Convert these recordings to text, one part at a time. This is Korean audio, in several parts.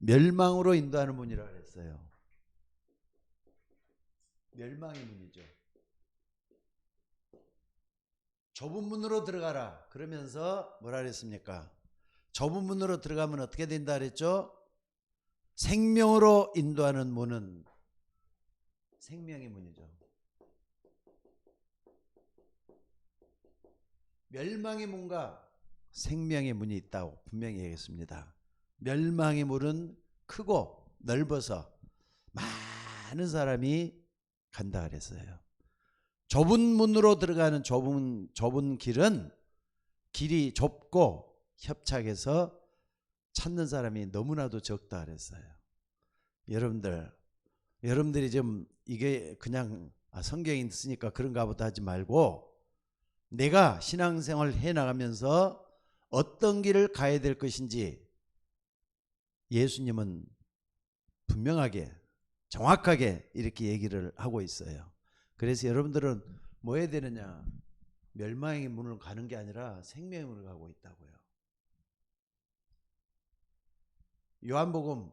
멸망으로 인도하는 문이라 그랬어요. 멸망의 문이죠. 좁은 문으로 들어가라 그러면서 뭐라 그랬습니까? 좁은 문으로 들어가면 어떻게 된다 그랬죠? 생명으로 인도하는 문은 생명의 문이죠. 멸망의 문과 생명의 문이 있다고 분명히 얘기했습니다. 멸망의 문은 크고 넓어서 많은 사람이 간다 그랬어요. 좁은 문으로 들어가는 좁은 길은 길이 좁고 협착해서 찾는 사람이 너무나도 적다 그랬어요. 여러분들이 좀 이게 그냥 성경이 있으니까 그런가 보다 하지 말고 내가 신앙생활을 해나가면서 어떤 길을 가야 될 것인지 예수님은 분명하게 정확하게 이렇게 얘기를 하고 있어요. 그래서 여러분들은 뭐 해야 되느냐? 멸망의 문을 가는 게 아니라 생명의 문을 가고 있다고요. 요한복음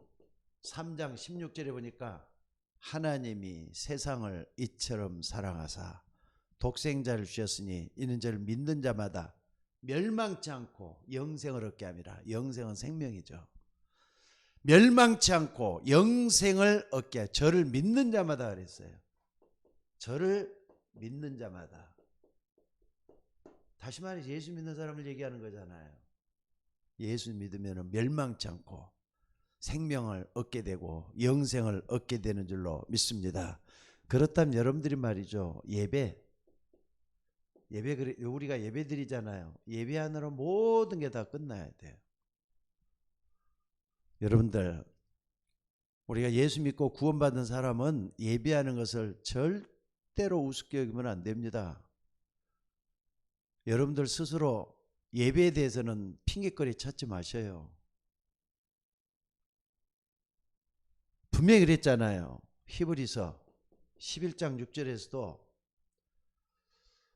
3장 16절에 보니까 하나님이 세상을 이처럼 사랑하사 독생자를 주셨으니 이는 저를 믿는 자마다 멸망치 않고 영생을 얻게 함이라. 영생은 생명이죠. 멸망치 않고 영생을 얻게 하여 저를 믿는 자마다 그랬어요. 저를 믿는 자마다. 다시 말해서 예수 믿는 사람을 얘기하는 거잖아요. 예수 믿으면 멸망치 않고 생명을 얻게 되고 영생을 얻게 되는 줄로 믿습니다. 그렇다면 여러분들이 말이죠. 예배 우리가 예배 드리잖아요. 예배하느라 모든 게 다 끝나야 돼요. 여러분들 우리가 예수 믿고 구원받은 사람은 예배하는 것을 절대로 우습게 여기면 안 됩니다. 여러분들 스스로 예배에 대해서는 핑계거리 찾지 마셔요. 분명히 그랬잖아요. 히브리서 11장 6절에서도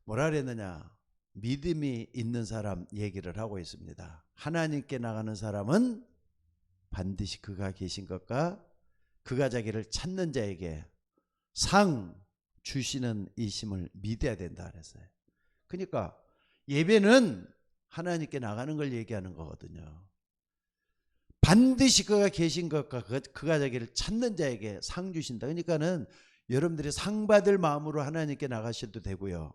뭐라 그랬느냐? 믿음이 있는 사람 얘기를 하고 있습니다. 하나님께 나가는 사람은 반드시 그가 계신 것과 그가 자기를 찾는 자에게 상 주시는 이심을 믿어야 된다 그랬어요. 그러니까 예배는 하나님께 나가는 걸 얘기하는 거거든요. 반드시 그가 계신 것과 그가 자기를 찾는 자에게 상 주신다. 그러니까는 여러분들이 상 받을 마음으로 하나님께 나가셔도 되고요.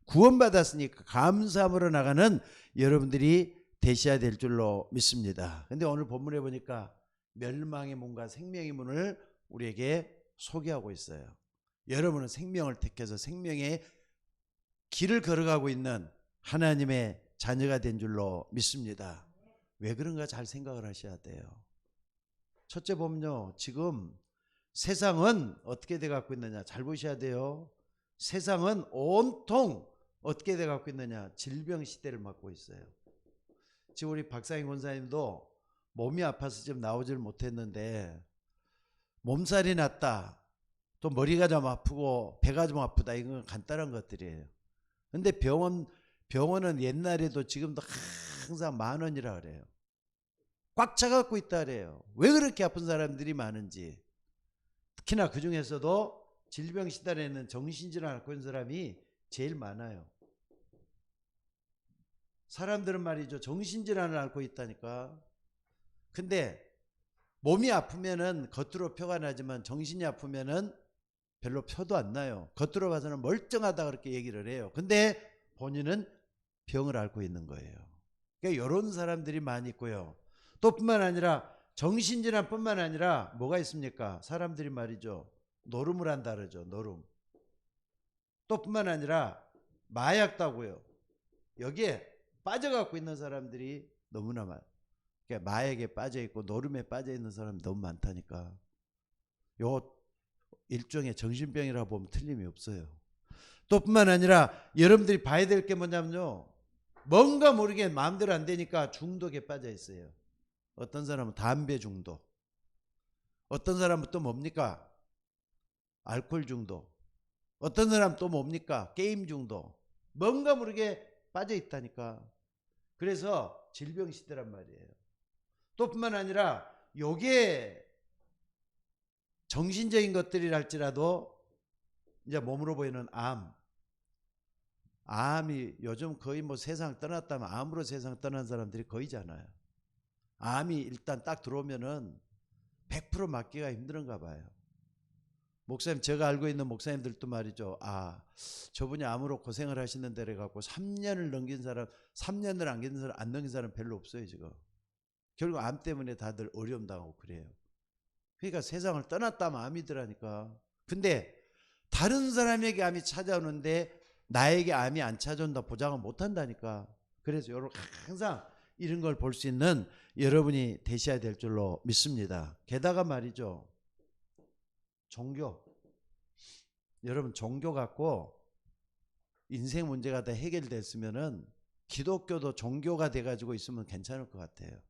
구원받았으니까 감사함으로 나가는 여러분들이 되셔야 될 줄로 믿습니다. 그런데 오늘 본문에 보니까 멸망의 문과 생명의 문을 우리에게 소개하고 있어요. 여러분은 생명을 택해서 생명의 길을 걸어가고 있는 하나님의 자녀가 된 줄로 믿습니다. 왜 그런가 잘 생각을 하셔야 돼요. 첫째 보면요. 지금 세상은 어떻게 돼 갖고 있느냐 잘 보셔야 돼요. 세상은 온통 어떻게 돼 갖고 있느냐 질병 시대를 맞고 있어요. 지금 우리 박상희 권사님도 몸이 아파서 지금 나오질 못했는데 몸살이 났다. 또 머리가 좀 아프고 배가 좀 아프다. 이건 간단한 것들이에요. 근데 병원은 옛날에도 지금도 항상 10,000원이라 그래요. 꽉 차갖고 있다 그래요. 왜 그렇게 아픈 사람들이 많은지. 특히나 그 중에서도 질병 시달에는 정신질환을 앓고 있는 사람이 제일 많아요. 사람들은 말이죠. 정신질환을 앓고 있다니까. 근데 몸이 아프면은 겉으로 표가 나지만 정신이 아프면은 별로 표도 안 나요. 겉으로 봐서는 멀쩡하다 그렇게 얘기를 해요. 근데 본인은 병을 앓고 있는 거예요. 그러니까 이런 사람들이 많이 있고요. 또 뿐만 아니라 정신질환뿐만 아니라 뭐가 있습니까? 사람들이 말이죠. 노름을 한다 그러죠. 노름. 또 뿐만 아니라 마약도 하고요. 여기에 빠져갖고 있는 사람들이 너무나 많아요. 그러니까 마약에 빠져있고 노름에 빠져있는 사람이 너무 많다니까. 요 일종의 정신병이라고 보면 틀림이 없어요. 또 뿐만 아니라 여러분들이 봐야 될 게 뭐냐면요. 뭔가 모르게 마음대로 안 되니까 중독에 빠져 있어요. 어떤 사람은 담배 중독. 어떤 사람은 또 뭡니까? 알코올 중독. 어떤 사람은 또 뭡니까? 게임 중독. 뭔가 모르게 빠져 있다니까. 그래서 질병 시대란 말이에요. 또 뿐만 아니라 요게 정신적인 것들이랄지라도 이제 몸으로 보이는 암이 요즘 거의 뭐 세상 떠났다면 암으로 세상 떠난 사람들이 거의잖아요. 암이 일단 딱 들어오면은 100% 맞기가 힘든가 봐요. 목사님, 제가 알고 있는 목사님들도 말이죠. 저분이 암으로 고생을 하시는데 그래갖고 3년을 넘긴 사람, 3년을 안 넘긴 사람 별로 없어요 지금. 결국 암 때문에 다들 어려움 당하고 그래요. 그러니까 세상을 떠났다면 암이더라니까. 근데 다른 사람에게 암이 찾아오는데 나에게 암이 안 찾아온다 보장은 못한다니까. 그래서 여러분 항상 이런 걸 볼 수 있는 여러분이 되셔야 될 줄로 믿습니다. 게다가 말이죠. 종교. 여러분 종교 갖고 인생 문제가 다 해결됐으면은 기독교도 종교가 돼가지고 있으면 괜찮을 것 같아요.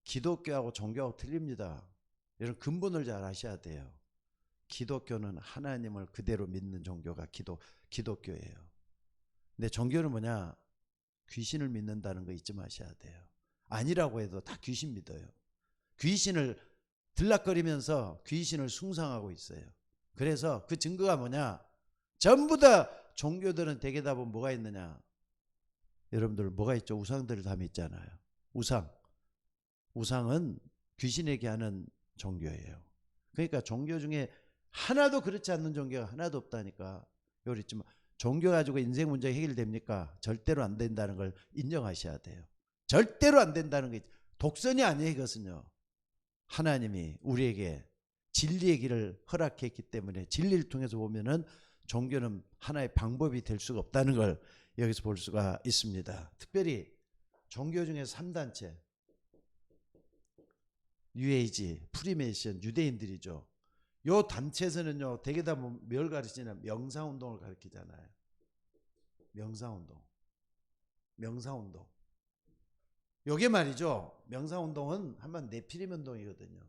기독교하고 종교하고 틀립니다. 여러분 근본을 잘 아셔야 돼요. 기독교는 하나님을 그대로 믿는 종교가 기독교예요. 근데 종교는 뭐냐? 귀신을 믿는다는 거 잊지 마셔야 돼요. 아니라고 해도 다 귀신 믿어요. 귀신을 들락거리면서 귀신을 숭상하고 있어요. 그래서 그 증거가 뭐냐? 전부 다 종교들은 대개 다 보면 뭐가 있느냐? 여러분들 뭐가 있죠? 우상들을 다 믿잖아요. 우상은 귀신에게 하는 종교예요. 그러니까 종교 중에 하나도 그렇지 않는 종교가 하나도 없다니까. 여기 있지만 종교 가지고 인생 문제 해결됩니까? 절대로 안 된다는 걸 인정하셔야 돼요. 절대로 안 된다는 게 독선이 아니에요. 이것은요. 하나님이 우리에게 진리의 길을 허락했기 때문에 진리를 통해서 보면은 종교는 하나의 방법이 될 수가 없다는 걸 여기서 볼 수가 있습니다. 특별히 종교 중에 3단체 뉴에이지, 프리메이션, 유대인들이죠. 요 단체에서는요, 대개 다 뭘 가르치냐? 명상운동을 가르치잖아요. 명상운동. 요게 말이죠. 명상운동은 한번 네피림 운동이거든요.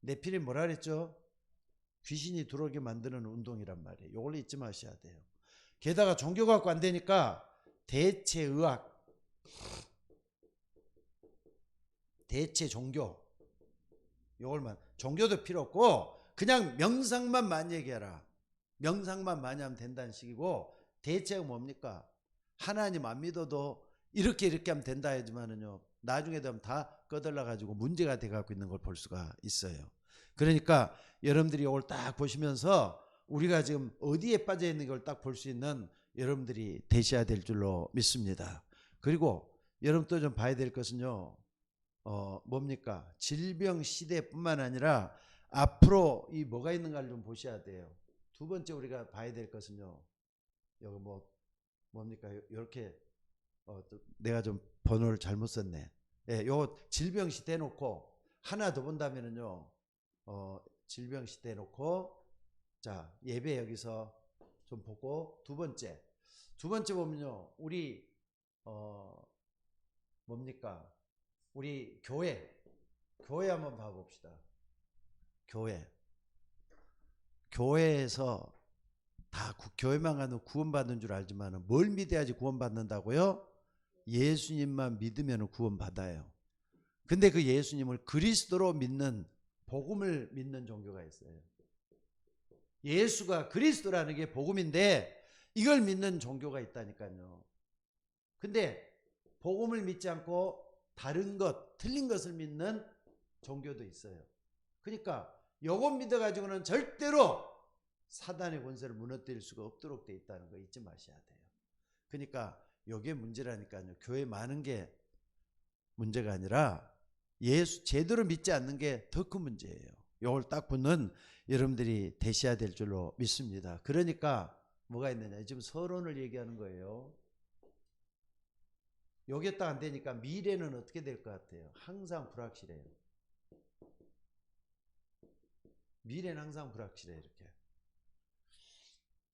네피림 뭐라 그랬죠? 귀신이 들어오게 만드는 운동이란 말이에요. 요걸 잊지 마셔야 돼요. 게다가 종교 갖고 안 되니까 대체의학, 대체 종교, 요걸만, 종교도 필요 없고 그냥 명상만 많이 얘기해라. 명상만 많이 하면 된다는 식이고, 대체가 뭡니까? 하나님 안 믿어도 이렇게 하면 된다 하지만은요, 나중에 되면 다 꺼들러 가지고 문제가 돼 갖고 있는 걸 볼 수가 있어요. 그러니까 여러분들이 이걸 딱 보시면서 우리가 지금 어디에 빠져 있는 걸 딱 볼 수 있는 여러분들이 되셔야 될 줄로 믿습니다. 그리고 여러분 또 좀 봐야 될 것은요, 뭡니까? 질병 시대뿐만 아니라 앞으로 이 뭐가 있는가를 좀 보셔야 돼요. 두 번째 우리가 봐야 될 것은요, 여기 뭡니까? 이렇게 내가 좀 번호를 잘못 썼네. 예, 요 질병 시대 놓고 하나 더 본다면은요, 질병 시대 놓고 자 예배 여기서 좀 보고 두 번째 보면요, 우리 뭡니까? 우리 교회 한번 봐봅시다. 교회에서 다 교회만 가면 구원받는 줄 알지만 뭘 믿어야지 구원받는다고요? 예수님만 믿으면 구원받아요. 근데 그 예수님을 그리스도로 믿는, 복음을 믿는 종교가 있어요. 예수가 그리스도라는 게 복음인데 이걸 믿는 종교가 있다니까요. 근데 복음을 믿지 않고 다른 것, 틀린 것을 믿는 종교도 있어요. 그러니까 요것 믿어가지고는 절대로 사단의 권세를 무너뜨릴 수가 없도록 돼 있다는 거 잊지 마셔야 돼요. 그러니까 요게 문제라니까요. 교회 많은 게 문제가 아니라 예수 제대로 믿지 않는 게 더 큰 문제예요. 요걸 딱 붙는 여러분들이 되셔야 될 줄로 믿습니다. 그러니까 뭐가 있느냐? 지금 서론을 얘기하는 거예요. 요게 딱 안 되니까 미래는 어떻게 될 것 같아요? 항상 불확실해요. 미래는 항상 불확실해. 이렇게.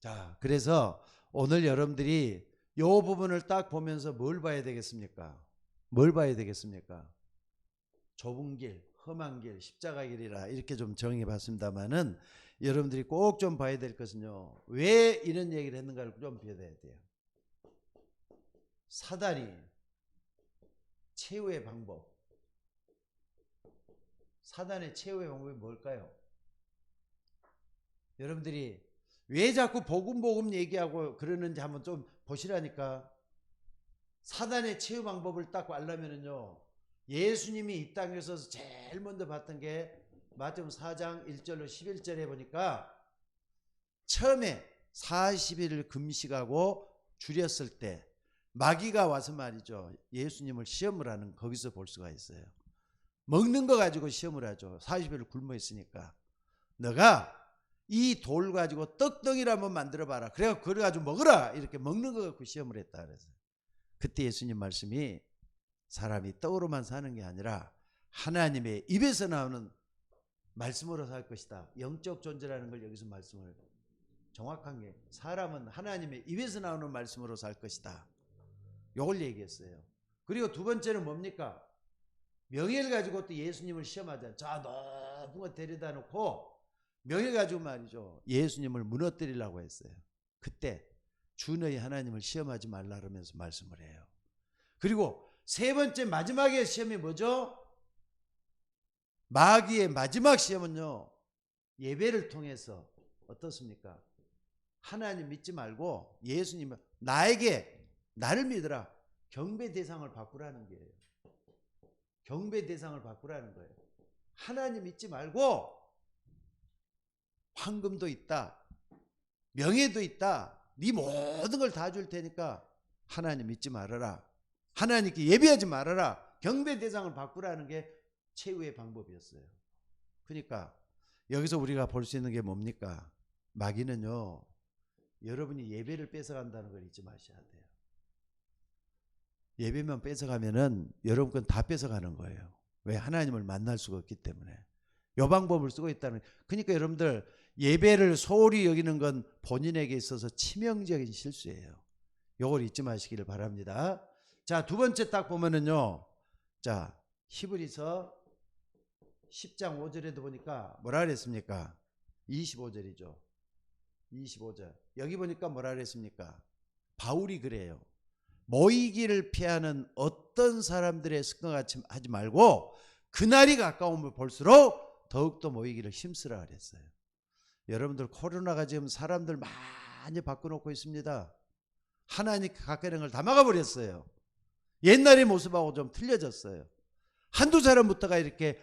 자, 그래서 오늘 여러분들이 요 부분을 딱 보면서 뭘 봐야 되겠습니까? 좁은 길, 험한 길, 십자가 길이라 이렇게 좀 정해 봤습니다만은 여러분들이 꼭 좀 봐야 될 것은요, 왜 이런 얘기를 했는가를 좀 봐야 돼요. 사단이 최후의 방법, 사단의 최후의 방법이 뭘까요? 여러분들이 왜 자꾸 복음 얘기하고 그러는지 한번 좀 보시라니까. 사단의 최후 방법을 딱 알려면은요, 예수님이 이 땅에서 제일 먼저 봤던 게 마태복음 4장 1절로 11절에 보니까 처음에 40일을 금식하고 줄였을 때 마귀가 와서 말이죠, 예수님을 시험을 하는, 거기서 볼 수가 있어요. 먹는 거 가지고 시험을 하죠. 40일을 굶어 있으니까. 너가 이 돌 가지고 떡덩이를 한번 만들어 봐라. 그래가 그래 가지고 먹으라. 이렇게 먹는 거 갖고 시험을 했다 그래서. 그때 예수님 말씀이 사람이 떡으로만 사는 게 아니라 하나님의 입에서 나오는 말씀으로 살 것이다. 영적 존재라는 걸 여기서 말씀을 정확한 게, 사람은 하나님의 입에서 나오는 말씀으로 살 것이다. 요걸 얘기했어요. 그리고 두 번째는 뭡니까? 명예를 가지고 또 예수님을 시험하자. 저 높은 거 데려다 놓고 명예 가지고 말이죠, 예수님을 무너뜨리려고 했어요. 그때 주 너희 하나님을 시험하지 말라 그러면서 말씀을 해요. 그리고 세 번째 마지막의 시험이 뭐죠? 마귀의 마지막 시험은요, 예배를 통해서 어떻습니까? 하나님 믿지 말고 예수님을, 나를 믿으라. 경배 대상을 바꾸라는 거예요. 경배 대상을 바꾸라는 거예요. 하나님 믿지 말고 황금도 있다, 명예도 있다, 네 모든 걸 다 줄 테니까 하나님 믿지 말아라. 하나님께 예배하지 말아라. 경배 대상을 바꾸라는 게 최후의 방법이었어요. 그러니까 여기서 우리가 볼 수 있는 게 뭡니까? 마귀는요, 여러분이 예배를 뺏어간다는 걸 잊지 마셔야 돼요. 예배만 뺏어가면은 여러분 건 다 뺏어가는 거예요. 왜? 하나님을 만날 수가 없기 때문에. 이 방법을 쓰고 있다는. 그러니까 여러분들, 예배를 소홀히 여기는 건 본인에게 있어서 치명적인 실수예요. 이걸 잊지 마시기를 바랍니다. 자, 두 번째 딱 보면은요, 자, 히브리서 10장 5절에도 보니까 뭐라 그랬습니까? 25절이죠. 25절. 여기 보니까 뭐라 그랬습니까? 바울이 그래요. 모이기를 피하는 어떤 사람들의 습관같이 하지 말고 그날이 가까우면 볼수록 더욱더 모이기를 힘쓰라 그랬어요. 여러분들, 코로나가 지금 사람들 많이 바꿔놓고 있습니다. 하나님 가까이 있는 걸 다 막아버렸어요. 옛날의 모습하고 좀 틀려졌어요. 한두 사람부터가 이렇게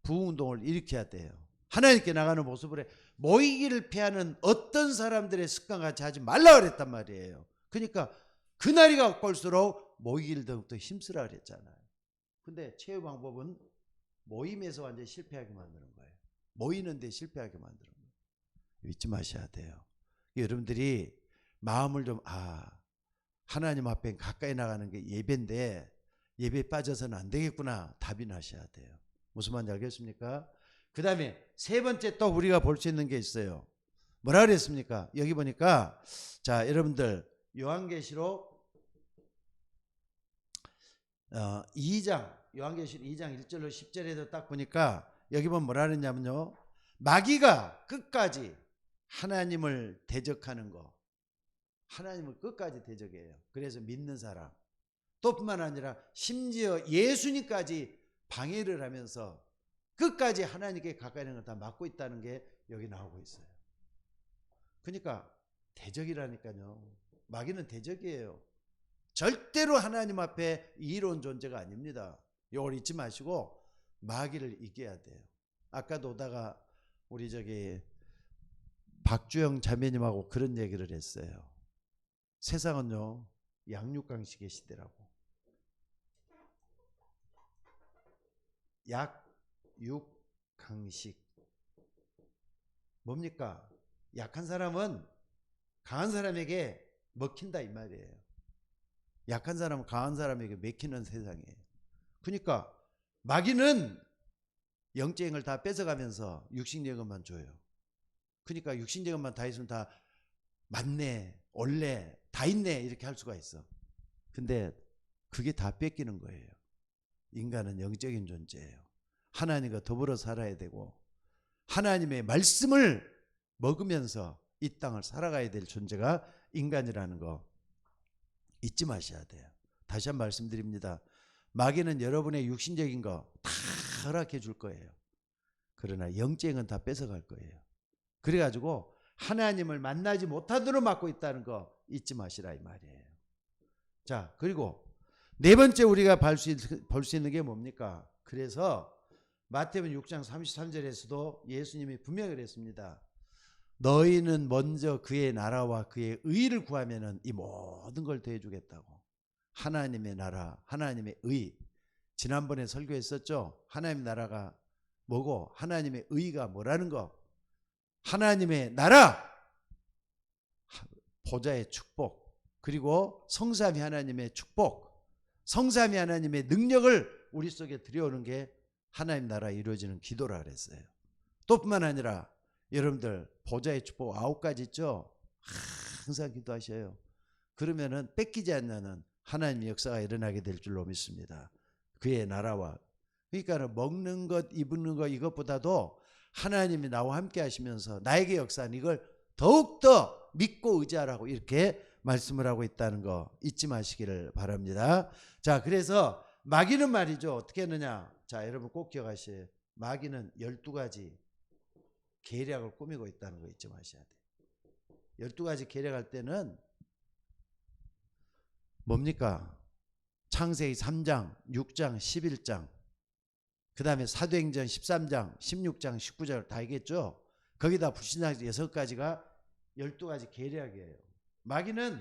부흥운동을 일으켜야 돼요. 하나님께 나가는 모습을 해. 모이기를 피하는 어떤 사람들의 습관같이 하지 말라 그랬단 말이에요. 그러니까 그날이 가까울수록 모이기를 더욱더 힘쓰라 그랬잖아요. 근데 최후 방법은 모임에서 완전히 실패하게 만드는 거예요. 모이는데 실패하게 만드는 거예요. 잊지 마셔야 돼요. 여러분들이 마음을 좀, 하나님 앞에 가까이 나가는 게 예배인데 예배에 빠져서는 안 되겠구나, 답이 나셔야 돼요. 무슨 말인지 알겠습니까? 그 다음에 세 번째 또 우리가 볼 수 있는 게 있어요. 뭐라 그랬습니까? 여기 보니까, 자, 여러분들 요한계시록 2장 1절로 10절에도 딱 보니까 여기 보면 뭐라 그랬냐면요, 마귀가 끝까지 하나님을 대적하는 거, 하나님을 끝까지 대적해요. 그래서 믿는 사람, 또 뿐만 아니라 심지어 예수님까지 방해를 하면서 끝까지 하나님께 가까이 있는 걸 다 막고 있다는 게 여기 나오고 있어요. 그러니까 대적이라니까요. 마귀는 대적이에요. 절대로 하나님 앞에 이로운 존재가 아닙니다. 이걸 잊지 마시고 마귀를 이겨야 돼요. 아까도 오다가 우리 박주영 자매님하고 그런 얘기를 했어요. 세상은요, 양육강식의 시대라고. 약육강식. 뭡니까? 약한 사람은 강한 사람에게 먹힌다 이 말이에요. 약한 사람은 강한 사람에게 먹히는 세상이에요. 그러니까 마귀는 영적인 걸 다 뺏어가면서 육신적인 것만 줘요. 그러니까 육신적인 것만 다 있으면 다 맞네, 올래, 다 있네 이렇게 할 수가 있어. 근데 그게 다 뺏기는 거예요. 인간은 영적인 존재예요. 하나님과 더불어 살아야 되고 하나님의 말씀을 먹으면서 이 땅을 살아가야 될 존재가 인간이라는 거 잊지 마셔야 돼요. 다시 한번 말씀드립니다. 마귀는 여러분의 육신적인 거 다 허락해 줄 거예요. 그러나 영적인 다 뺏어갈 거예요. 그래가지고 하나님을 만나지 못하도록 막고 있다는 거 잊지 마시라 이 말이에요. 자, 그리고 네 번째 우리가 볼 수 있는 게 뭡니까? 그래서 마태복음 6장 33절에서도 예수님이 분명히 그랬습니다. 너희는 먼저 그의 나라와 그의 의를 구하면은 이 모든 걸 더해주겠다고. 하나님의 나라, 하나님의 의. 지난번에 설교했었죠. 하나님의 나라가 뭐고 하나님의 의가 뭐라는 거. 하나님의 나라, 보좌의 축복, 그리고 성삼위 하나님의 축복, 성삼위 하나님의 능력을 우리 속에 들여오는 게 하나님 나라 이루어지는 기도라 그랬어요. 또 뿐만 아니라 여러분들 보좌의 축복 9가지 있죠. 항상 기도하셔요. 그러면은 뺏기지 않는 하나님의 역사가 일어나게 될 줄로 믿습니다. 그의 나라와, 그러니까 먹는 것 입는 것 이것보다도 하나님이 나와 함께 하시면서 나에게 역사는 이걸 더욱더 믿고 의지하라고 이렇게 말씀을 하고 있다는 거 잊지 마시기를 바랍니다. 자, 그래서 마귀는 말이죠. 어떻게 했느냐. 자, 여러분 꼭 기억하셔야. 마귀는 12가지 계략을 꾸미고 있다는 거 잊지 마셔야 돼요. 12가지 계략할 때는 뭡니까? 창세기 3장, 6장, 11장, 그 다음에 사도행전 13장, 16장, 19장 다 알겠죠? 거기다 불신앙 6가지가 12가지 계략이에요. 마귀는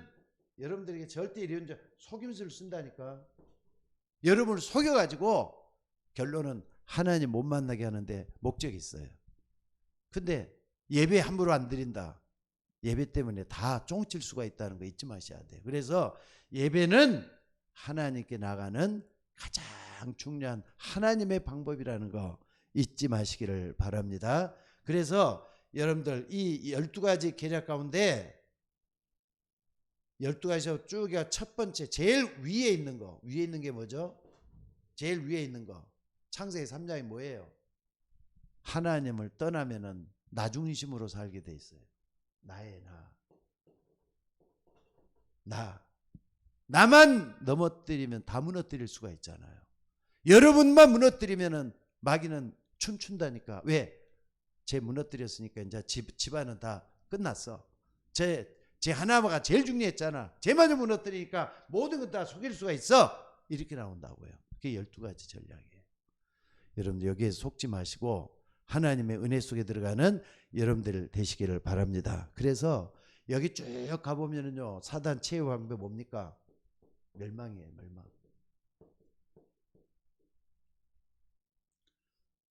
여러분들에게 절대 이런 속임수를 쓴다니까. 여러분을 속여가지고 결론은 하나님 못 만나게 하는데 목적이 있어요. 근데 예배 함부로 안 드린다. 예배 때문에 다 쫑칠 수가 있다는 거 잊지 마셔야 돼요. 그래서 예배는 하나님께 나가는 가장 중요한 하나님의 방법이라는 거 잊지 마시기를 바랍니다. 그래서 여러분들 이 12가지 계략 가운데 12가지에서 쭉 첫 번째 제일 위에 있는 거, 위에 있는 게 뭐죠? 제일 위에 있는 거 창세기 3장이 뭐예요? 하나님을 떠나면은 나 중심으로 살게 돼 있어요. 나의 나만 넘어뜨리면 다 무너뜨릴 수가 있잖아요. 여러분만 무너뜨리면은 마귀는 춤춘다니까. 왜? 쟤 무너뜨렸으니까 이제 집안은 다 끝났어. 쟤 하나가 제일 중요했잖아. 쟤마저 무너뜨리니까 모든 것 다 속일 수가 있어. 이렇게 나온다고요. 그게 12가지 전략이에요. 여러분들 여기에 속지 마시고 하나님의 은혜 속에 들어가는 여러분들 되시기를 바랍니다. 그래서 여기 쭉 가보면은요, 사단 최후 방법 뭡니까? 멸망이에요, 멸망.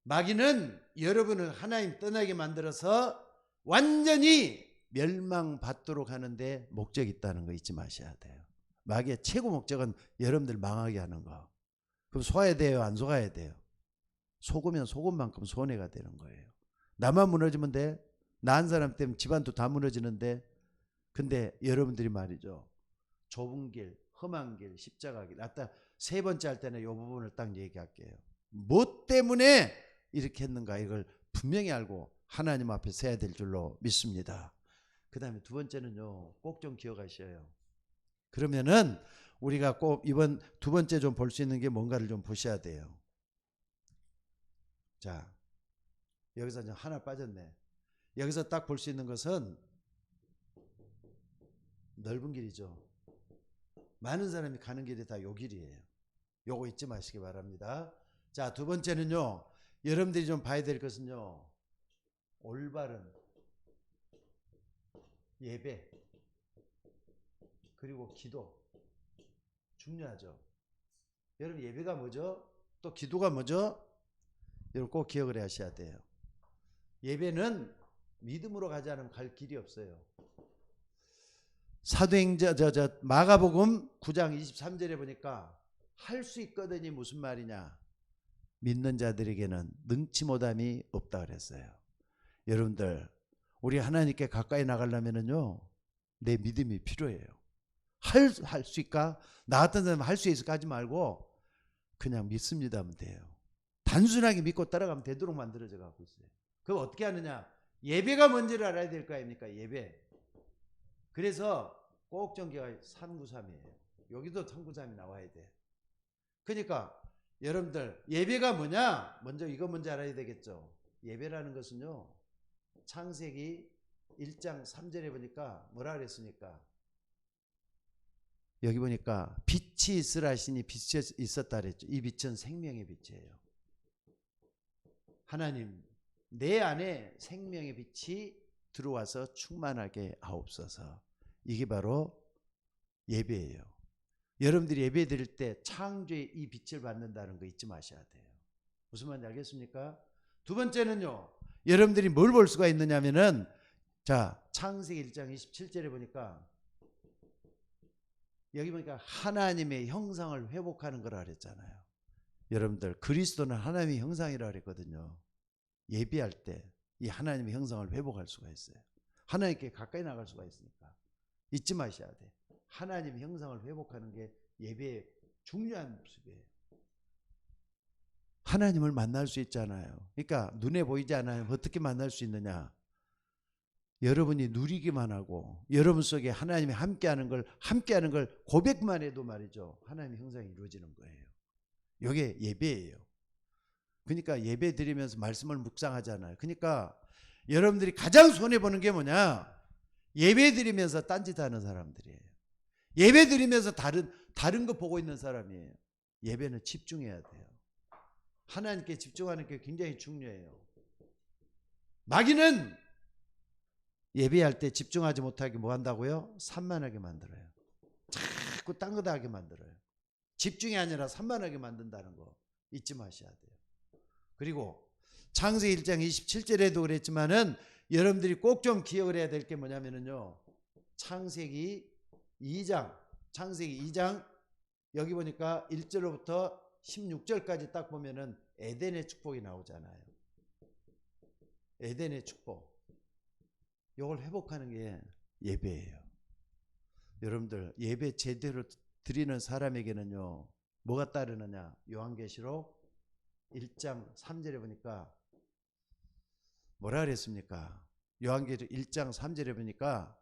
마귀는 여러분을 하나님 떠나게 만들어서 완전히 멸망받도록 하는데 목적이 있다는 거 잊지 마셔야 돼요. 마귀의 최고 목적은 여러분들 망하게 하는 거. 그럼 속아야 돼요, 안 속아야 돼요? 속으면 속은 만큼 손해가 되는 거예요. 나만 무너지면 돼? 나 한 사람 때문에 집안도 다 무너지는데. 근데 여러분들이 말이죠, 좁은 길, 험한 길, 십자가 길. 아까 세 번째 할 때는 이 부분을 딱 얘기할게요. 뭐 때문에 이렇게 했는가 이걸 분명히 알고 하나님 앞에 서야 될 줄로 믿습니다. 그 다음에 두 번째는요, 꼭 좀 기억하셔요. 그러면은 우리가 꼭 이번 두 번째 좀 볼 수 있는 게 뭔가를 좀 보셔야 돼요. 자, 여기서 이제 하나 빠졌네. 여기서 딱 볼 수 있는 것은 넓은 길이죠. 많은 사람이 가는 길이 다 요 길이에요. 요거 잊지 마시기 바랍니다. 자, 두 번째는요, 여러분들이 좀 봐야 될 것은요, 올바른 예배 그리고 기도 중요하죠. 여러분 예배가 뭐죠? 또 기도가 뭐죠? 여러분 꼭 기억을 하셔야 돼요. 예배는 믿음으로 가지 않으면 갈 길이 없어요. 사도행전 마가복음 9장 23절에 보니까 할 수 있거든이 무슨 말이냐? 믿는 자들에게는 능치 못함이 없다 그랬어요. 여러분들 우리 하나님께 가까이 나가려면은요, 내 믿음이 필요해요. 할 수 있까? 나 같은 사람은 할 수 있을까 하지 말고 그냥 믿습니다 하면 돼요. 단순하게 믿고 따라가면 되도록 만들어져 가고 있어요. 그럼 어떻게 하느냐? 예배가 뭔지를 알아야 될 거 아닙니까? 예배. 그래서 꼭 전개가 393이에요. 여기도 393이 나와야 돼. 그러니까 여러분들 예배가 뭐냐? 먼저 이거 뭔지 알아야 되겠죠. 예배라는 것은요, 창세기 1장 3절에 보니까 뭐라 그랬습니까? 여기 보니까 빛이 있으라 하시니 빛이 있었다 그랬죠. 이 빛은 생명의 빛이에요. 하나님, 내 안에 생명의 빛이 들어와서 충만하게 하옵소서. 이게 바로 예배예요. 여러분들이 예배 드릴 때 창조의 이 빛을 받는다는 거 잊지 마셔야 돼요. 무슨 말인지 알겠습니까? 두 번째는요, 여러분들이 뭘 볼 수가 있느냐면은, 자, 창세기 1장 27절에 보니까 여기 보니까 하나님의 형상을 회복하는 거라 그랬잖아요. 여러분들, 그리스도는 하나님의 형상이라 그랬거든요. 예배할 때 이 하나님의 형상을 회복할 수가 있어요. 하나님께 가까이 나갈 수가 있으니까 잊지 마셔야 돼. 하나님의 형상을 회복하는 게 예배의 중요한 모습이에요. 하나님을 만날 수 있잖아요. 그러니까 눈에 보이지 않아요. 어떻게 만날 수 있느냐? 여러분이 누리기만 하고 여러분 속에 하나님이 함께하는 걸 고백만 해도 말이죠, 하나님의 형상이 이루어지는 거예요. 이게 예배예요. 그러니까 예배 드리면서 말씀을 묵상하잖아요. 그러니까 여러분들이 가장 손해보는 게 뭐냐? 예배 드리면서 딴짓하는 사람들이에요. 예배 드리면서 다른 거 보고 있는 사람이에요. 예배는 집중해야 돼요. 하나님께 집중하는 게 굉장히 중요해요. 마귀는 예배할 때 집중하지 못하게 뭐 한다고요? 산만하게 만들어요. 자꾸 딴 거다 하게 만들어요. 집중이 아니라 산만하게 만든다는 거 잊지 마셔야 돼요. 그리고 창세기 1장 27절에도 그랬지만은 여러분들이 꼭 좀 기억을 해야 될 게 뭐냐면은요, 창세기 2장 여기 보니까 1절로부터 16절까지 딱 보면은 에덴의 축복이 나오잖아요. 에덴의 축복. 이걸 회복하는 게 예배예요. 여러분들, 예배 제대로 드리는 사람에게는요, 뭐가 따르느냐? 요한계시록 1장 3절에 보니까 뭐라 그랬습니까? 요한계시록 1장 3절에 보니까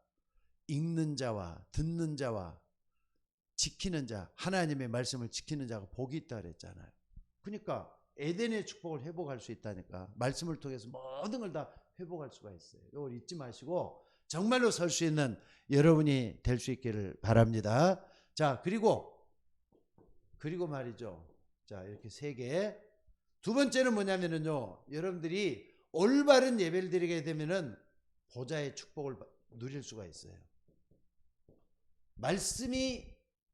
읽는 자와 듣는 자와 지키는 자, 하나님의 말씀을 지키는 자가 복이 있다 그랬잖아요. 그러니까 에덴의 축복을 회복할 수 있다니까. 말씀을 통해서 모든 걸 다 회복할 수가 있어요. 이걸 잊지 마시고 정말로 설 수 있는 여러분이 될 수 있기를 바랍니다. 자, 그리고 말이죠. 자, 이렇게 세 개. 두 번째는 뭐냐면은요, 여러분들이 올바른 예배를 드리게 되면은 보좌의 축복을 누릴 수가 있어요. 말씀이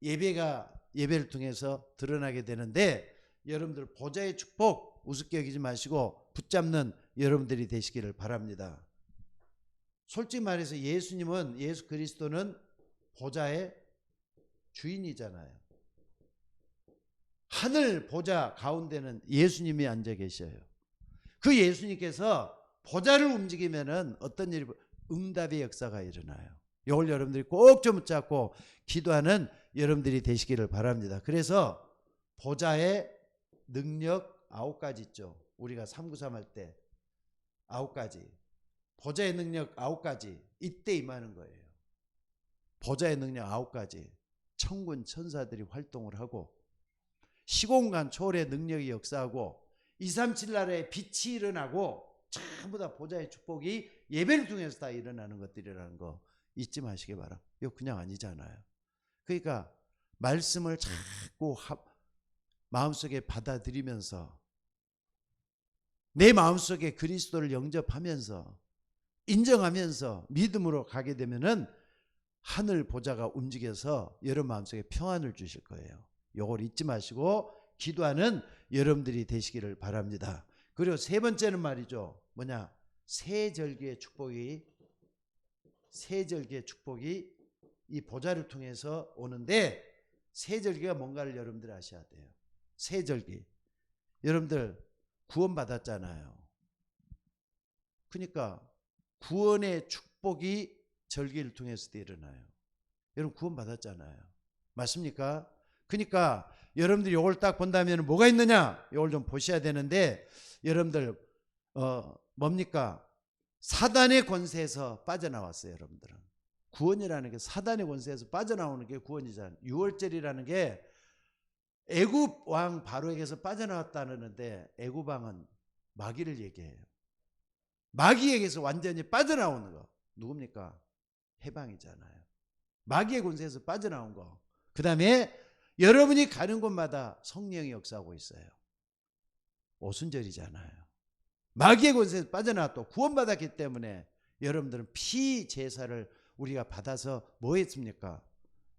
예배를 통해서 드러나게 되는데, 여러분들 보좌의 축복 우습게 여기지 마시고 붙잡는 여러분들이 되시기를 바랍니다. 솔직히 말해서 예수 그리스도는 보좌의 주인이잖아요. 하늘 보좌 가운데는 예수님이 앉아 계셔요. 그 예수님께서 보좌를 움직이면은 어떤 일이, 응답의 역사가 일어나요. 이걸 여러분들이 꼭 좀 붙잡고 기도하는 여러분들이 되시기를 바랍니다. 그래서 보좌의 능력 9가지 있죠. 우리가 393 할 때 9가지. 보좌의 능력 9가지. 이때 임하는 거예요. 보좌의 능력 9가지. 천군 천사들이 활동을 하고 시공간 초월의 능력이 역사하고 237 나라에 빛이 일어나고 전부 다 보좌의 축복이 예배를 통해서 다 일어나는 것들이라는 거 잊지 마시기 바랍니다. 이거 그냥 아니잖아요. 그러니까 말씀을 자꾸 마음속에 받아들이면서 내 마음속에 그리스도를 영접하면서 인정하면서 믿음으로 가게 되면은 하늘 보좌가 움직여서 여러분 마음속에 평안을 주실 거예요. 이걸 잊지 마시고 기도하는 여러분들이 되시기를 바랍니다. 그리고 세 번째는 말이죠. 뭐냐? 세절기의 축복이 이 보좌를 통해서 오는데, 세절기가 뭔가를 여러분들이 아셔야 돼요. 세절기. 여러분들 구원 받았잖아요. 그러니까 구원의 축복이 절기를 통해서도 일어나요. 여러분 구원 받았잖아요. 맞습니까? 그러니까 여러분들이 이걸 딱 본다면 뭐가 있느냐? 이걸 좀 보셔야 되는데, 여러분들 뭡니까? 사단의 권세에서 빠져나왔어요. 여러분들은 구원이라는 게 사단의 권세에서 빠져나오는 게 구원이잖아요. 6월절이라는 게 애굽 왕 바로에게서 빠져나왔다는데, 애굽 왕은 마귀를 얘기해요. 마귀에게서 완전히 빠져나오는 거. 누굽니까? 해방이잖아요. 마귀의 권세에서 빠져나온 거. 그 다음에 여러분이 가는 곳마다 성령이 역사하고 있어요. 오순절이잖아요. 마귀의 권세에서 빠져나왔고 구원받았기 때문에 여러분들은 피제사를 우리가 받아서 뭐 했습니까?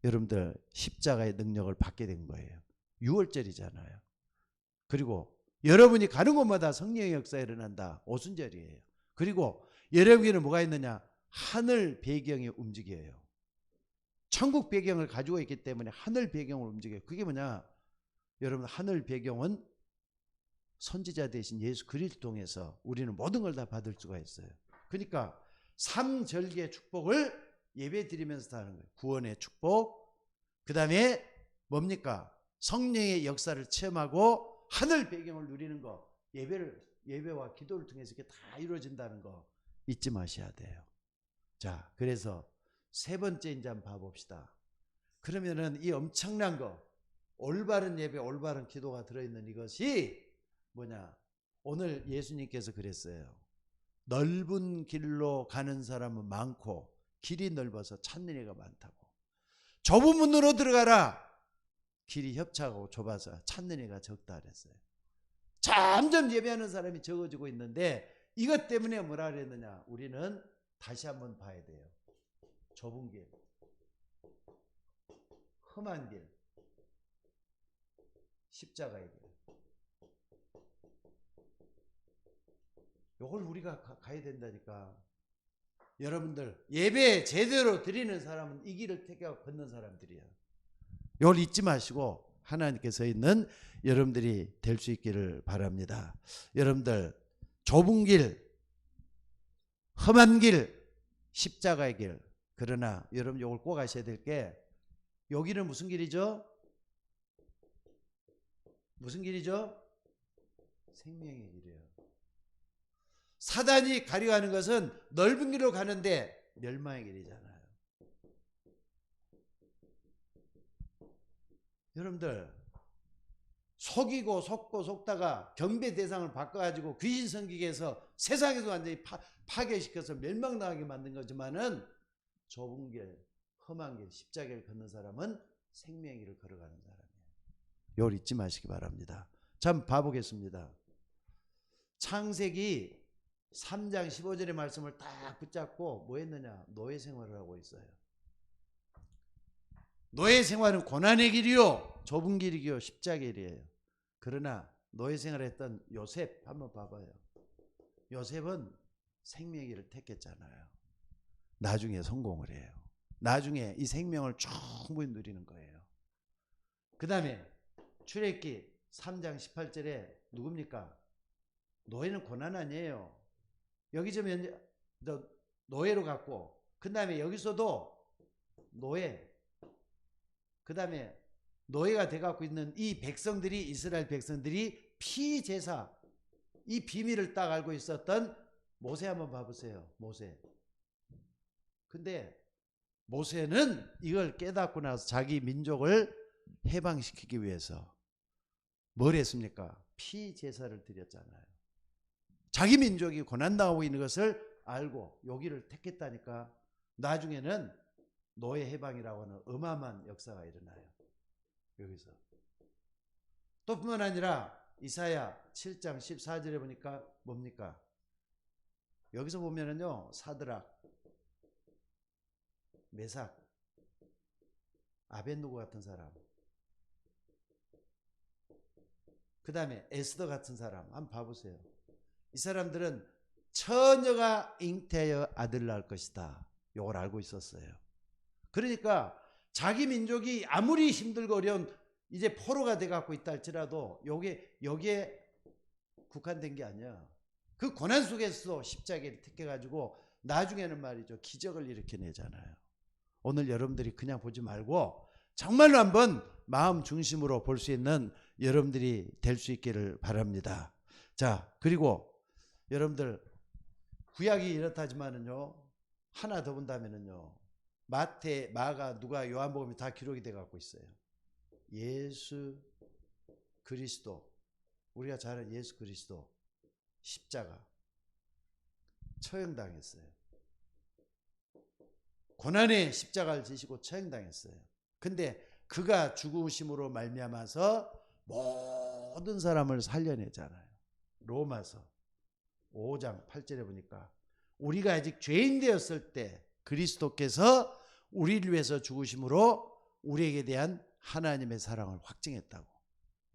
여러분들 십자가의 능력을 받게 된 거예요. 6월절이잖아요. 그리고 여러분이 가는 곳마다 성령의 역사가 일어난다. 오순절이에요. 그리고 여러분에게는 뭐가 있느냐? 하늘 배경이 움직여요. 천국 배경을 가지고 있기 때문에 하늘 배경을 움직여요. 그게 뭐냐? 여러분, 하늘 배경은 선지자 대신 예수 그리스도를 통해서 우리는 모든 걸 다 받을 수가 있어요. 그러니까 3절기의 축복을 예배 드리면서 하는 거예요. 구원의 축복, 그 다음에 뭡니까? 성령의 역사를 체험하고 하늘 배경을 누리는 거. 예배와 기도를 통해서 이렇게 다 이루어진다는 거 잊지 마셔야 돼요. 자, 그래서 세 번째 이제 한번 봐봅시다. 그러면은 이 엄청난 거, 올바른 예배, 올바른 기도가 들어있는 이것이 뭐냐? 오늘 예수님께서 그랬어요. 넓은 길로 가는 사람은 많고 길이 넓어서 찾는 이가 많다고. 좁은 문으로 들어가라. 길이 협착하고 좁아서 찾는 이가 적다 그랬어요. 점점 예배하는 사람이 적어지고 있는데 이것 때문에 뭐라 그랬느냐? 우리는 다시 한번 봐야 돼요. 좁은 길, 험한 길, 십자가의 길. 요걸 우리가 가야 된다니까. 여러분들 예배 제대로 드리는 사람은 이 길을 택하고 걷는 사람들이야. 이걸 잊지 마시고 하나님께서 있는 여러분들이 될 수 있기를 바랍니다. 여러분들 좁은 길, 험한 길, 십자가의 길. 그러나 여러분 이걸 꼭 아셔야 될 게 여기는 무슨 길이죠? 무슨 길이죠? 생명의 길이에요. 사단이 가려가는 것은 넓은 길로 가는데 멸망의 길이잖아요. 여러분들 속이고 속고 속다가 경배 대상을 바꿔가지고 귀신 섬기게 해서 세상에서 완전히 파괴시켜서 멸망당하게 만든 거지만은 좁은 길, 험한 길, 십자가를 걷는 사람은 생명의 길을 걸어가는 사람이에요. 이걸 잊지 마시기 바랍니다. 자, 한번 봐보겠습니다. 창세기 3장 15절의 말씀을 딱 붙잡고 뭐 했느냐? 노예 생활을 하고 있어요. 노예 생활은 고난의 길이요, 좁은 길이요, 십자가의 길이에요. 그러나 노예 생활을 했던 요셉 한번 봐봐요. 요셉은 생명의 길을 택했잖아요. 나중에 성공을 해요. 나중에 이 생명을 충분히 누리는 거예요. 그 다음에 출애굽기 3장 18절에 누굽니까? 노예는 고난 아니에요. 여기 좀 노예로 갔고, 그 다음에 여기서도 노예, 그 다음에 노예가 돼갖고 있는 이 백성들이, 이스라엘 백성들이 피제사, 이 비밀을 딱 알고 있었던 모세 한번 봐보세요. 모세. 근데 모세는 이걸 깨닫고 나서 자기 민족을 해방시키기 위해서 뭘 했습니까? 피제사를 드렸잖아요. 자기 민족이 고난당하고 있는 것을 알고 여기를 택했다니까. 나중에는 노예 해방이라고 하는 어마어마한 역사가 일어나요. 여기서. 또 뿐만 아니라 이사야 7장 14절에 보니까 뭡니까? 여기서 보면은요, 사드락, 메삭, 아벤누고 같은 사람, 그 다음에 에스더 같은 사람 한번 봐보세요. 이 사람들은 처녀가 잉태하여 아들 낳을 것이다. 이걸 알고 있었어요. 그러니까 자기 민족이 아무리 힘들고 어려운 이제 포로가 돼갖고 있다 할지라도 여기에 국한된 게 아니야. 그 고난 속에서 십자가를 택해가지고 나중에는 말이죠, 기적을 일으켜내잖아요. 오늘 여러분들이 그냥 보지 말고 정말로 한번 마음 중심으로 볼 수 있는 여러분들이 될 수 있기를 바랍니다. 자, 그리고 여러분들 구약이 이렇다지만은요, 하나 더 본다면은요, 마태, 마가, 누가, 요한복음이 다 기록이 돼 갖고 있어요. 예수 그리스도, 우리가 잘 아는 예수 그리스도 십자가, 처형당했어요. 고난의 십자가를 지시고 처형당했어요. 근데 그가 죽으심으로 말미암아서 모든 사람을 살려내잖아요. 로마서 5장 8절에 보니까 우리가 아직 죄인 되었을 때 그리스도께서 우리를 위해서 죽으심으로 우리에게 대한 하나님의 사랑을 확증했다고.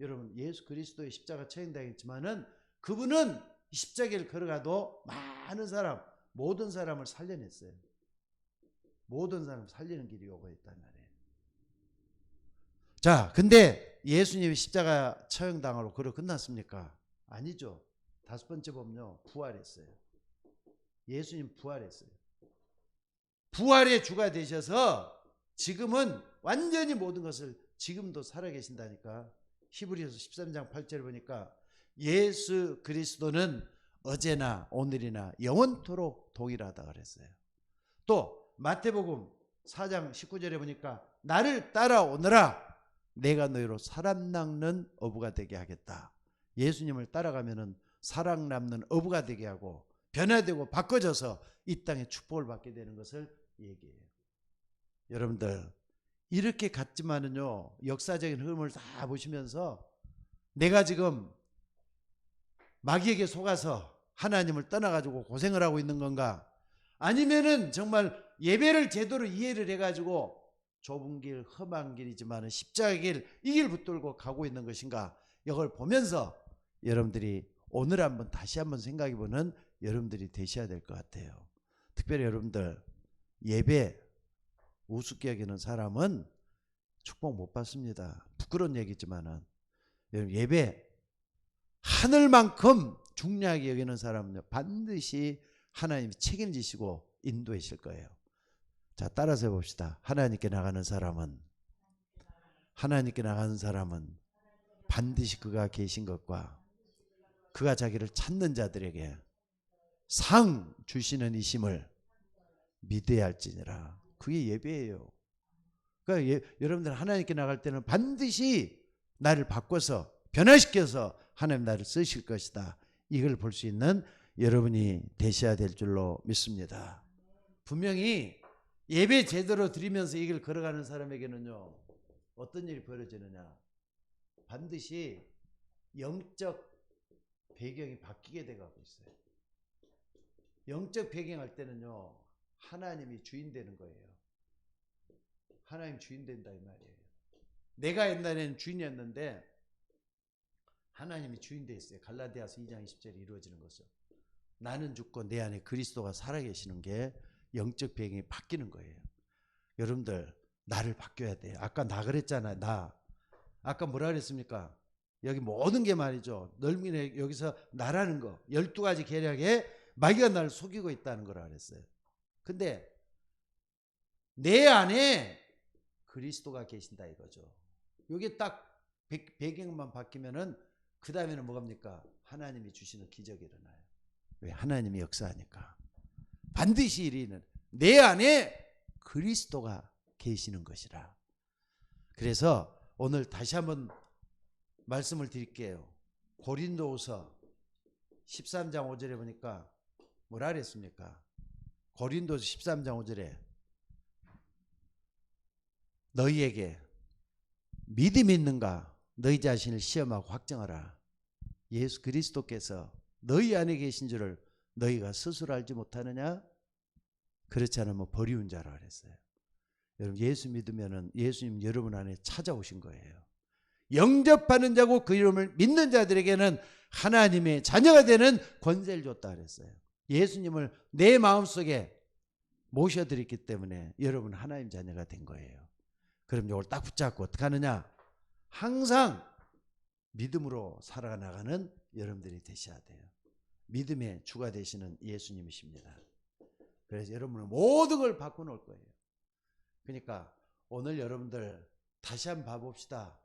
여러분, 예수 그리스도의 십자가 처형당했지만은 그분은 십자가를 걸어가도 많은 사람, 모든 사람을 살려냈어요. 모든 사람 살리는 길이 오고 있단 말이에요. 자, 근데 예수님이 십자가 처형당하러 걸어 끝났습니까? 아니죠. 다섯 번째 보면요, 부활했어요. 예수님 부활했어요. 부활의 주가 되셔서 지금은 완전히 모든 것을 지금도 살아계신다니까. 히브리서 13장 8절 보니까 예수 그리스도는 어제나 오늘이나 영원토록 동일하다 그랬어요. 또 마태복음 4장 19절에 보니까 나를 따라오너라 내가 너희로 사람 낚는 어부가 되게 하겠다. 예수님을 따라가면은 사랑 남는 어부가 되게 하고 변화되고 바꿔져서 이 땅에 축복을 받게 되는 것을 얘기해요. 여러분들 이렇게 같지만은요, 역사적인 흐름을 다 보시면서 내가 지금 마귀에게 속아서 하나님을 떠나가지고 고생을 하고 있는 건가? 아니면은 정말 예배를 제대로 이해를 해가지고 좁은 길, 험한 길이지만 십자가의 길, 이 길 붙들고 가고 있는 것인가? 이걸 보면서 여러분들이 오늘 한번 다시 한번 생각해보는 여러분들이 되셔야 될 것 같아요. 특별히 여러분들 예배 우습게 여기는 사람은 축복 못 받습니다. 부끄러운 얘기지만은 여러분 예배 하늘만큼 중요하게 여기는 사람은요 반드시 하나님이 책임지시고 인도하실 거예요. 자, 따라서 해봅시다. 하나님께 나가는 사람은 반드시 그가 계신 것과 그가 자기를 찾는 자들에게 상 주시는 이심을 믿어야 할지니라. 그게 예배예요. 그러니까 여러분들 하나님께 나갈 때는 반드시 나를 바꿔서 변화시켜서 하나님 나를 쓰실 것이다. 이걸 볼 수 있는 여러분이 되셔야 될 줄로 믿습니다. 분명히 예배 제대로 드리면서 이 길 걸어가는 사람에게는요 어떤 일이 벌어지느냐, 반드시 영적 배경이 바뀌게 돼가고 있어요. 영적 배경 할 때는요 하나님이 주인 되는 거예요. 하나님 주인 된다 이 말이에요. 내가 옛날에는 주인이었는데 하나님이 주인 됐어요. 갈라디아서 2장 20절에 이루어지는 것은 나는 죽고 내 안에 그리스도가 살아계시는 게 영적 배경이 바뀌는 거예요. 여러분들 나를 바뀌어야 돼요. 아까 나 그랬잖아요. 나 아까 뭐라 그랬습니까? 여기 모든 게 말이죠. 넓은 여기서 나라는 거 12가지 계략에 마귀가 나를 속이고 있다는 거라 그랬어요. 근데 내 안에 그리스도가 계신다 이거죠. 여기 딱 배경만 바뀌면은 그 다음에는 뭐갑니까? 하나님이 주시는 기적이 일어나요. 왜? 하나님이 역사하니까. 반드시 일이는 내 안에 그리스도가 계시는 것이라. 그래서 오늘 다시 한번 말씀을 드릴게요. 고린도후서 13장 5절에 보니까 뭐라 그랬습니까? 고린도서 13장 5절에 너희에게 믿음이 있는가? 너희 자신을 시험하고 확정하라. 예수 그리스도께서 너희 안에 계신 줄을 너희가 스스로 알지 못하느냐? 그렇지 않으면 버리운 자라 그랬어요. 여러분 예수 믿으면은 예수님 여러분 안에 찾아오신 거예요. 영접하는 자고 그 이름을 믿는 자들에게는 하나님의 자녀가 되는 권세를 줬다 그랬어요. 예수님을 내 마음속에 모셔드렸기 때문에 여러분 하나님 자녀가 된 거예요. 그럼 이걸 딱 붙잡고 어떻게 하느냐? 항상 믿음으로 살아나가는 여러분들이 되셔야 돼요. 믿음의 주가 되시는 예수님이십니다. 그래서 여러분은 모든 걸 바꿔놓을 거예요. 그러니까 오늘 여러분들 다시 한번 봐봅시다.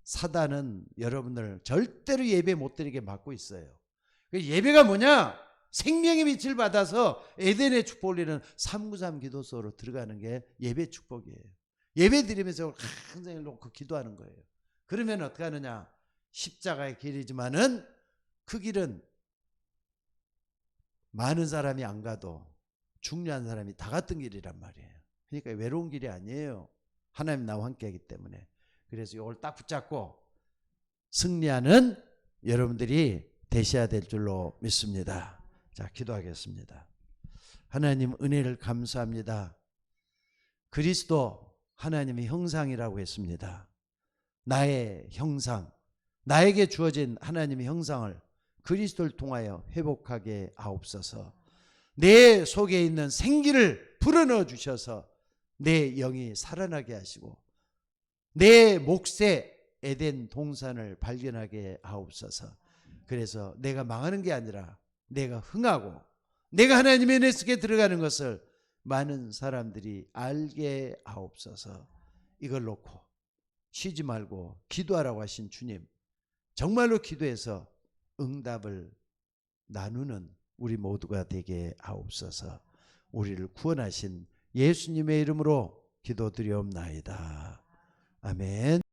사단은 여러분들 절대로 예배 못 드리게 막고 있어요. 예배가 뭐냐? 생명의 빛을 받아서 에덴의 축복을 이루는 393 기도소로 들어가는 게 예배 축복이에요. 예배 드리면서 항상 놓고 기도하는 거예요. 그러면 어떻게 하느냐? 십자가의 길이지만은 그 길은 많은 사람이 안 가도 중요한 사람이 다 갔던 길이란 말이에요. 그러니까 외로운 길이 아니에요. 하나님 나와 함께 하기 때문에. 그래서 이걸 딱 붙잡고 승리하는 여러분들이 되셔야 될 줄로 믿습니다. 자, 기도하겠습니다. 하나님 은혜를 감사합니다. 그리스도 하나님의 형상이라고 했습니다. 나의 형상, 나에게 주어진 하나님의 형상을 그리스도를 통하여 회복하게 하옵소서. 내 속에 있는 생기를 불어넣어 주셔서 내 영이 살아나게 하시고 내 몫에 에덴 동산을 발견하게 하옵소서. 그래서 내가 망하는 게 아니라 내가 흥하고 내가 하나님의 은혜 속에 들어가는 것을 많은 사람들이 알게 하옵소서. 이걸 놓고 쉬지 말고 기도하라고 하신 주님, 정말로 기도해서 응답을 나누는 우리 모두가 되게 하옵소서. 우리를 구원하신 예수님의 이름으로 기도드리옵나이다. 아멘.